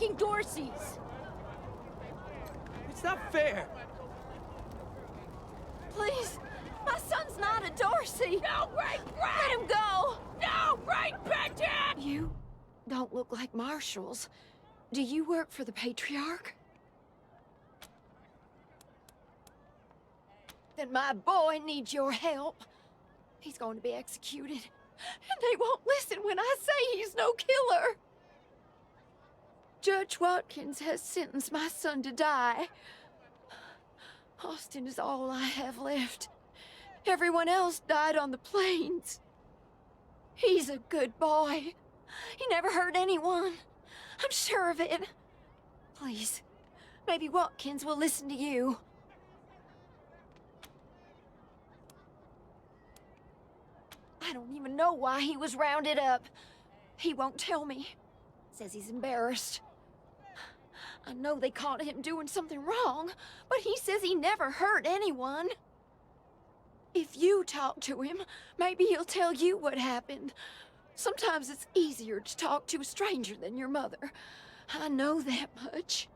fucking Dorseys! It's not fair! Please, my son's not a Dorsey! No, Great Brat! Let him go! No, Great Brat! You don't look like marshals. Do you work for the Patriarch? Then my boy needs your help. He's going to be executed. And they won't listen when I say he's no killer. Judge Watkins has sentenced my son to die. Austin is all I have left. Everyone else died on the plains. He's a good boy. He never hurt anyone. I'm sure of it. Please, maybe Watkins will listen to you. I don't even know why he was rounded up. He won't tell me. Says he's embarrassed. I know they caught him doing something wrong, but he says he never hurt anyone. If you talk to him, maybe he'll tell you what happened. Sometimes it's easier to talk to a stranger than your mother. I know that much.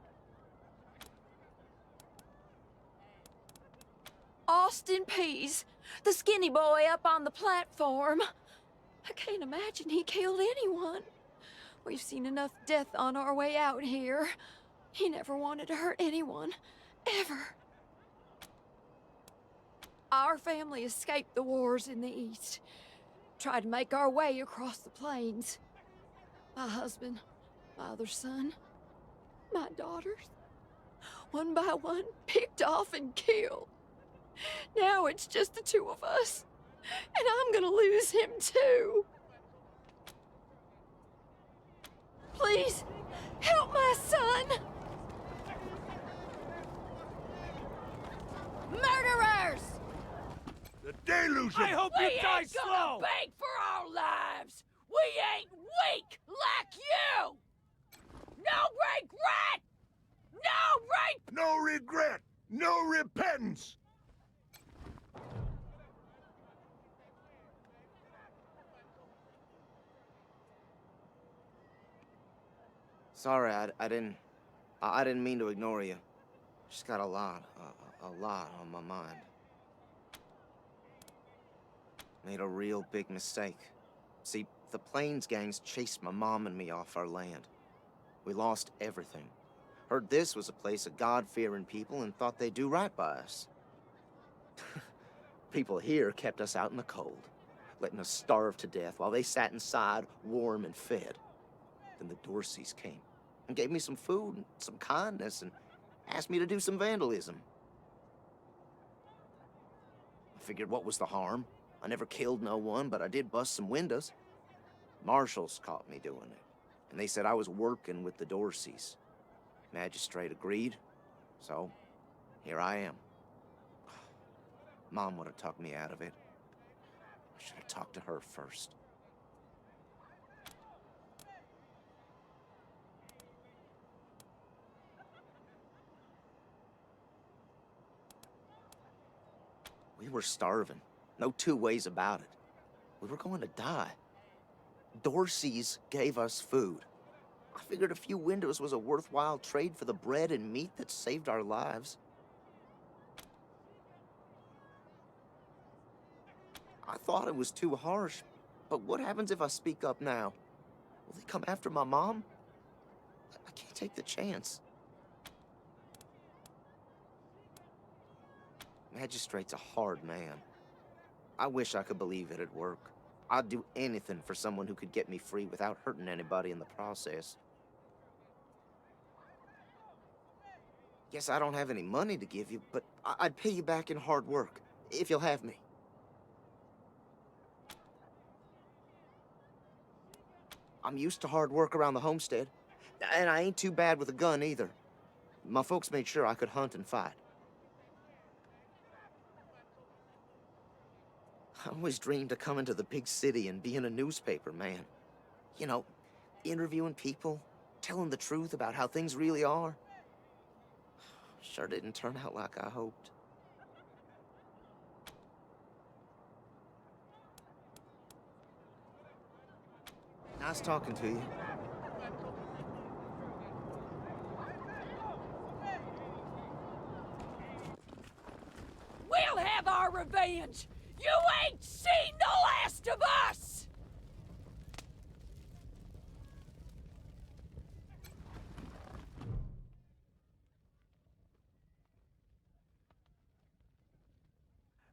Austin Pease, the skinny boy up on the platform. I can't imagine he killed anyone. We've seen enough death on our way out here. He never wanted to hurt anyone, ever. Our family escaped the wars in the East. Tried to make our way across the plains. My husband, my other son, my daughters, one by one, picked off and killed. Now it's just the two of us, and I'm gonna lose him too. Please, help my son! Murderers! The delusion! I hope you die slow! Beg for our lives! We ain't weak like you! No regret! No rape! No regret! No repentance! Sorry, I didn't mean to ignore you. Just got a lot on my mind. Made a real big mistake. See, the Plains gangs chased my mom and me off our land. We lost everything. Heard this was a place of God-fearing people and thought they'd do right by us. People here kept us out in the cold, letting us starve to death while they sat inside, warm and fed. Then the Dorseys came and gave me some food and some kindness and asked me to do some vandalism. I figured, what was the harm? I never killed no one, but I did bust some windows. Marshals caught me doing it, and they said I was working with the Dorseys. Magistrate agreed, so here I am. Mom would have talked me out of it. I should have talked to her first. We were starving. No two ways about it. We were going to die. Dorseys gave us food. I figured a few windows was a worthwhile trade for the bread and meat that saved our lives. I thought it was too harsh, but what happens if I speak up now? Will they come after my mom? I can't take the chance. Magistrate's a hard man. I wish I could believe it'd work. I'd do anything for someone who could get me free without hurting anybody in the process. Guess I don't have any money to give you, but I'd pay you back in hard work, if you'll have me. I'm used to hard work around the homestead, and I ain't too bad with a gun either. My folks made sure I could hunt and fight. I always dreamed of coming to the big city and being a newspaper man. You know, interviewing people, telling the truth about how things really are. Sure didn't turn out like I hoped. Nice talking to you. our revenge! You ain't seen the last of us!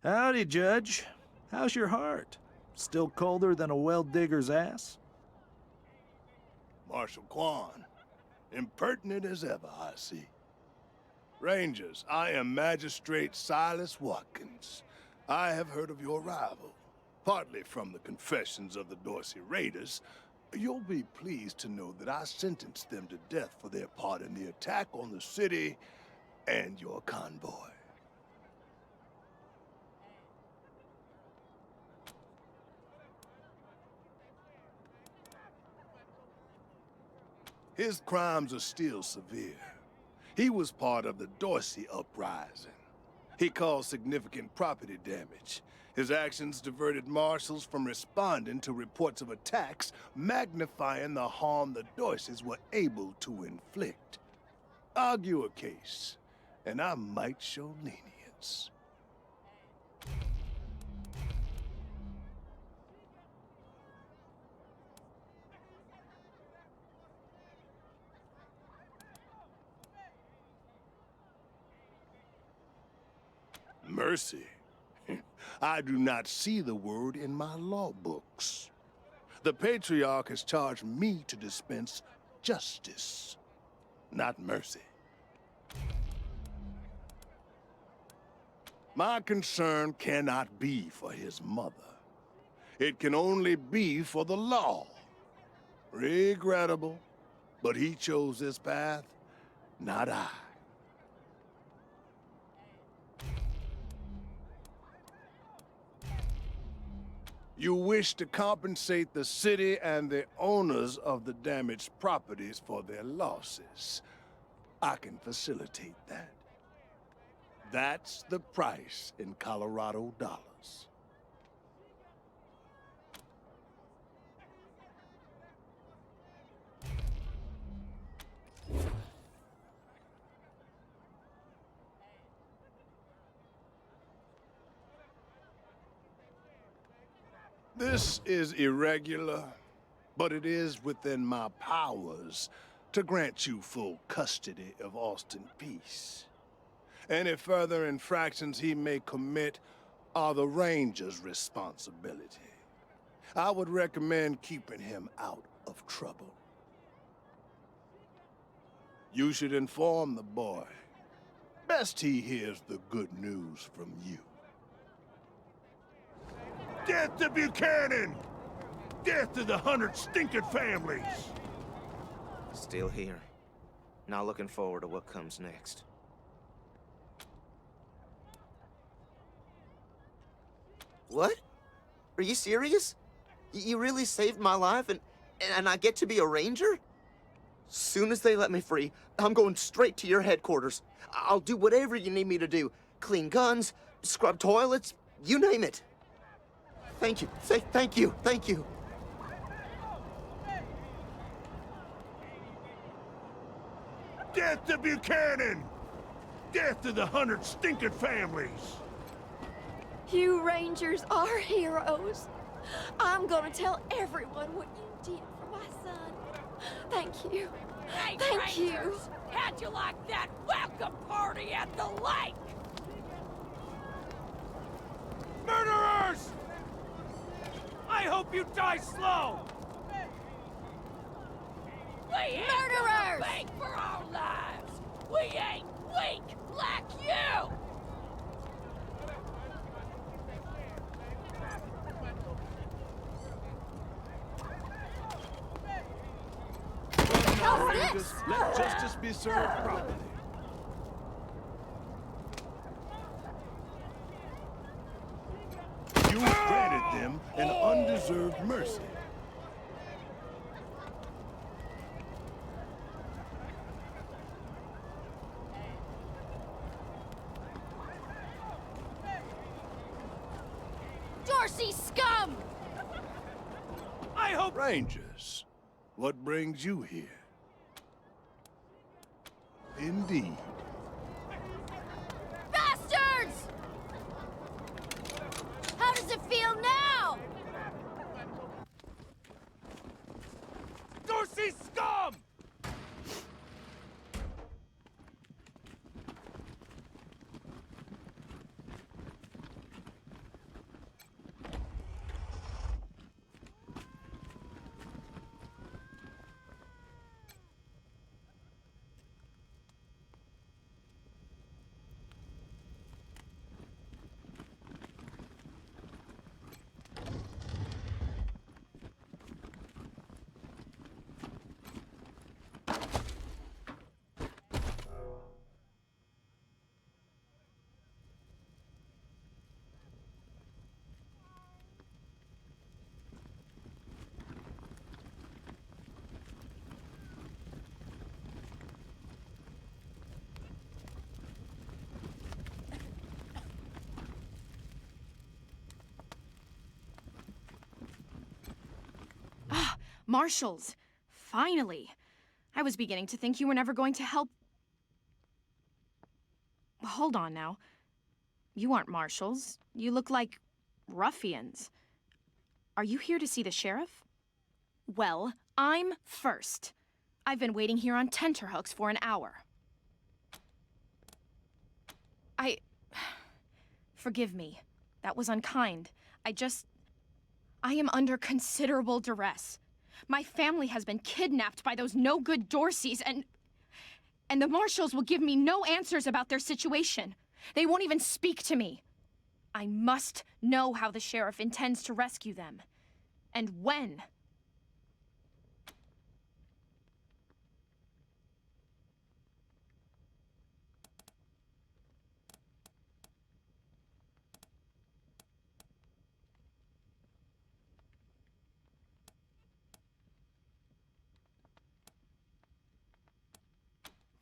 Howdy, Judge. How's your heart? Still colder than a well digger's ass? Marshal Quan, impertinent as ever, I see. Rangers, I am Magistrate Silas Watkins. I have heard of your arrival, partly from the confessions of the Dorsey Raiders. You'll be pleased to know that I sentenced them to death for their part in the attack on the city and your convoy. His crimes are still severe. He was part of the Dorsey uprising. He caused significant property damage. His actions diverted marshals from responding to reports of attacks, magnifying the harm the Dorseys were able to inflict. Argue a case, and I might show lenience. Mercy. I do not see the word in my law books. The Patriarch has charged me to dispense justice, not mercy. My concern cannot be for his mother. It can only be for the law. Regrettable, but he chose this path, not I. You wish to compensate the city and the owners of the damaged properties for their losses. I can facilitate that. That's the price in Colorado dollars. This is irregular, but it is within my powers to grant you full custody of Austin Peace. Any further infractions he may commit are the Ranger's responsibility. I would recommend keeping him out of trouble. You should inform the boy. Best he hears the good news from you. Death to Buchanan! Death to the 100 stinking families! Still here. Not looking forward to what comes next. What? Are you serious? You really saved my life and I get to be a ranger? Soon as they let me free, I'm going straight to your headquarters. I'll do whatever you need me to do. Clean guns, scrub toilets, you name it. Thank you. Thank you. Thank you. Death to Buchanan! Death to the 100 stinking families! You Rangers are heroes. I'm gonna tell everyone what you did for my son. Thank you. Hey, Thank you. Rangers! How'd you like that welcome party at the lake? Murderers! I hope you die slow! We ain't Murderers! gonna beg for our lives! We ain't weak like you! How's Rangers, this? let justice be served properly. You granted them an undeserved mercy. Dorsey scum! I hope... Rangers, what brings you here? Indeed. Bastards! does it feel now? Dorsey scum! Marshals! Finally! I was beginning to think you were never going to help. Hold on now. You aren't marshals. You look like ruffians. Are you here to see the sheriff? Well, I'm first. I've been waiting here on tenterhooks for an hour. Forgive me. That was unkind. I am under considerable duress. My family has been kidnapped by those no-good Dorseys, and the marshals will give me no answers about their situation. They won't even speak to me. I must know how the sheriff intends to rescue them. And when.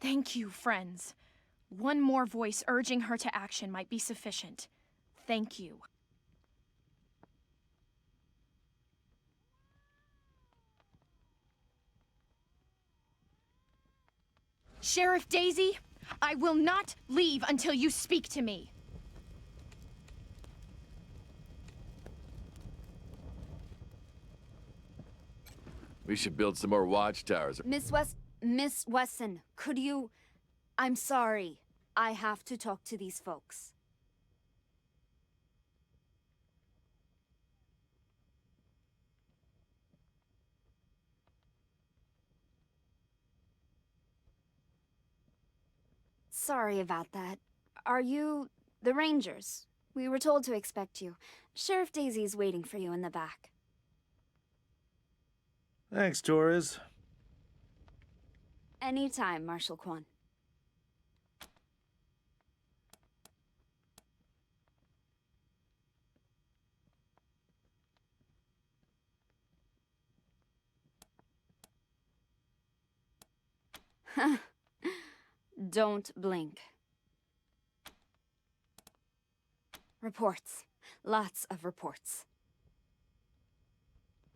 Thank you, friends. One more voice urging her to action might be sufficient. Thank you. Sheriff Daisy, I will not leave until you speak to me. We should build some more watchtowers. Miss Wesson, could you... I'm sorry. I have to talk to these folks. Sorry about that. Are you the Rangers? We were told to expect you. Sheriff Daisy's waiting for you in the back. Thanks, Torres. Anytime, Marshal Kwan. Don't blink. Reports. Lots of reports.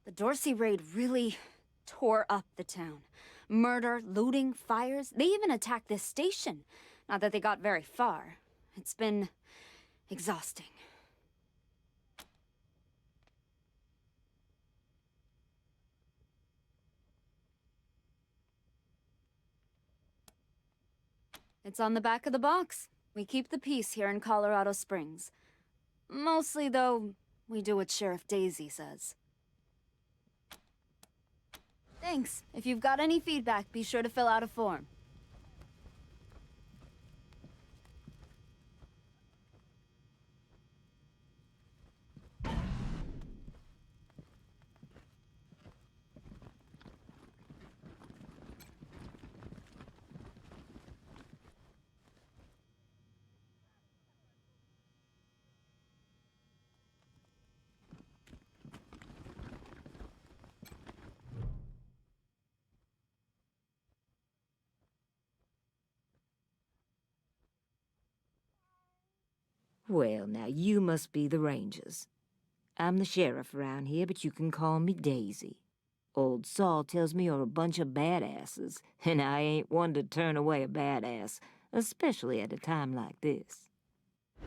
The Dorsey raid really tore up the town. Murder, looting, fires. They even attacked this station. Not that they got very far. It's been exhausting. It's on the back of the box. We keep the peace here in Colorado Springs. Mostly, though, we do what Sheriff Daisy says. Thanks. If you've got any feedback, be sure to fill out a form. Well, now you must be the Rangers. I'm the sheriff around here, but you can call me Daisy. Old Saul tells me you're a bunch of badasses, and I ain't one to turn away a badass, especially at a time like this.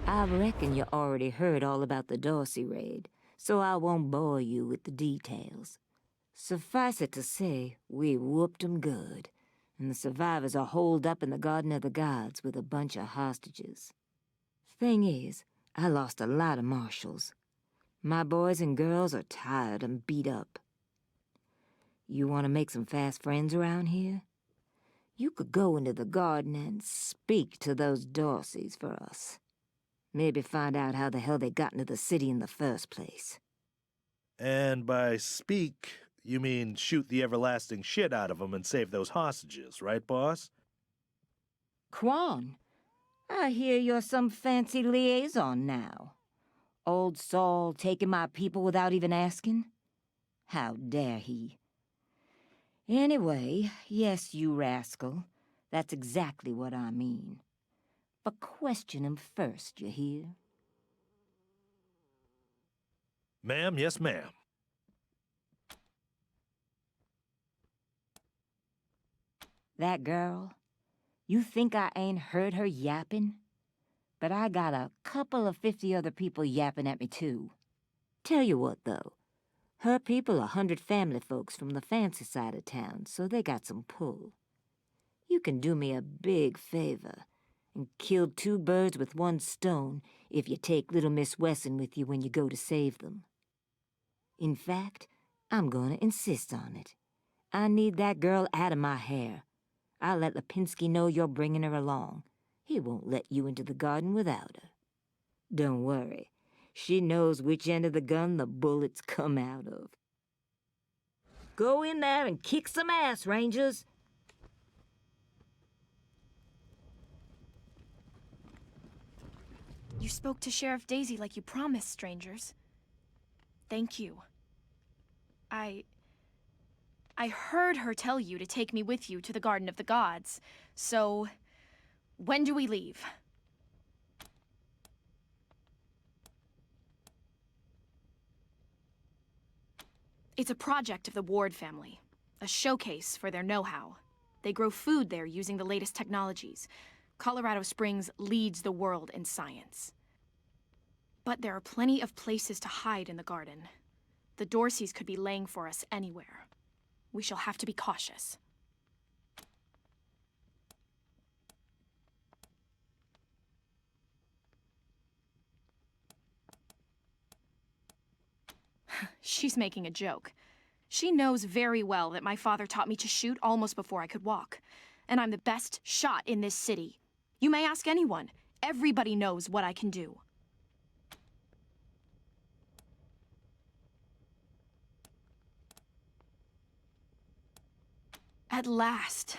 I reckon you already heard all about the Dorsey raid, so I won't bore you with the details. Suffice it to say, we whooped 'em good, and the survivors are holed up in the Garden of the Gods with a bunch of hostages. Thing is, I lost a lot of marshals. My boys and girls are tired and beat up. You want to make some fast friends around here? You could go into the garden and speak to those Dorseys for us. Maybe find out how the hell they got into the city in the first place. And by speak, you mean shoot the everlasting shit out of them and save those hostages, right, boss? Quan, I hear you're some fancy liaison now. Old Saul taking my people without even asking? How dare he? Anyway, yes, you rascal. That's exactly what I mean. But question him first, you hear? Ma'am, yes, ma'am. That girl, you think I ain't heard her yapping? But I got a couple of 50 other people yapping at me, too. Tell you what, though. Her people are 100 family folks from the fancy side of town, so they got some pull. You can do me a big favor and kill 2 birds with 1 stone if you take little Miss Wesson with you when you go to save them. In fact, I'm gonna insist on it. I need that girl out of my hair. I'll let Lipinski know you're bringing her along. He won't let you into the garden without her. Don't worry. She knows which end of the gun the bullets come out of. Go in there and kick some ass, Rangers. You spoke to Sheriff Daisy like you promised, strangers. Thank you. I heard her tell you to take me with you to the Garden of the Gods. So, when do we leave? It's a project of the Ward family, a showcase for their know-how. They grow food there using the latest technologies. Colorado Springs leads the world in science. But there are plenty of places to hide in the garden. The Dorseys could be laying for us anywhere. We shall have to be cautious. She's making a joke. She knows very well that my father taught me to shoot almost before I could walk. And I'm the best shot in this city. You may ask anyone. Everybody knows what I can do. At last.